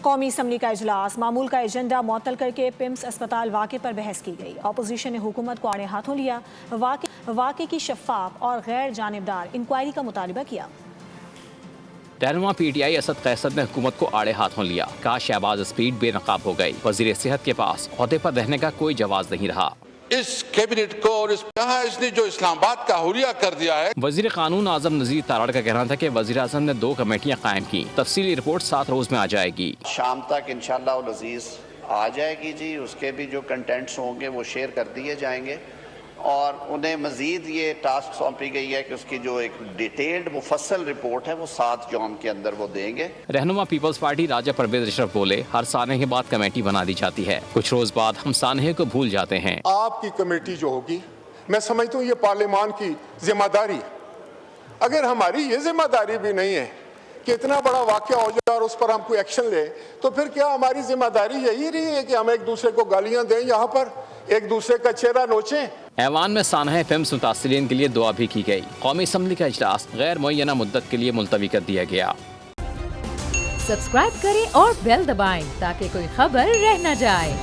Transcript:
قومی اسمبلی کا اجلاس معمول کا ایجنڈا معطل کر کے پمس اسپتال واقعے پر بحث کی گئی۔ اپوزیشن نے حکومت کو آڑے ہاتھوں لیا، واقعے کی شفاف اور غیر جانبدار انکوائری کا مطالبہ کیا۔ رہنما پی ٹی آئی اسد قیصر نے حکومت کو آڑے ہاتھوں لیا، کہا شہباز اسپیڈ بے نقاب ہو گئی، وزیر صحت کے پاس عہدے پر رہنے کا کوئی جواز نہیں رہا۔ اس کیبنٹ کو اور اس نے جو اسلام آباد کا حلیہ کر دیا ہے۔ وزیر قانون اعظم نذیر تاڑ کا کہنا تھا کہ وزیر اعظم نے 2 کمیٹیاں قائم کی، تفصیلی رپورٹ 7 روز میں آ جائے گی۔ شام تک انشاءاللہ العزیز آ جائے گی جی، اس کے بھی جو کنٹینٹس ہوں گے وہ شیئر کر دیے جائیں گے، اور انہیں مزید یہ ٹاسک سونپی گئی ہے کہ اس کی جو ایک ڈیٹیلڈ مفصل رپورٹ ہے وہ 7 جون کے اندر وہ دیں گے۔ رہنما پیپلز پارٹی راجہ پرویز اشرف بولے، ہر سانحے کے بعد کمیٹی بنا دی جاتی ہے، کچھ روز بعد ہم سانحے کو بھول جاتے ہیں۔ آپ کی کمیٹی جو ہوگی، میں سمجھتا ہوں یہ پارلیمان کی ذمہ داری، اگر ہماری یہ ذمہ داری بھی نہیں ہے کہ اتنا بڑا واقعہ ہو جائے اور اس پر ہم کوئی ایکشن لیں، تو پھر کیا ہماری ذمہ داری یہی رہی ہے کہ ہم ایک دوسرے کو گالیاں دیں، یہاں پر ایک دوسرے کا چہرہ نوچیں؟ ایوان میں سانحہ پمس متاثرین کے لیے دعا بھی کی گئی۔ قومی اسمبلی کا اجلاس غیر معینہ مدت کے لیے ملتوی کر دیا گیا۔ سبسکرائب کریں اور بیل دبائیں تاکہ کوئی خبر رہ نہ جائے۔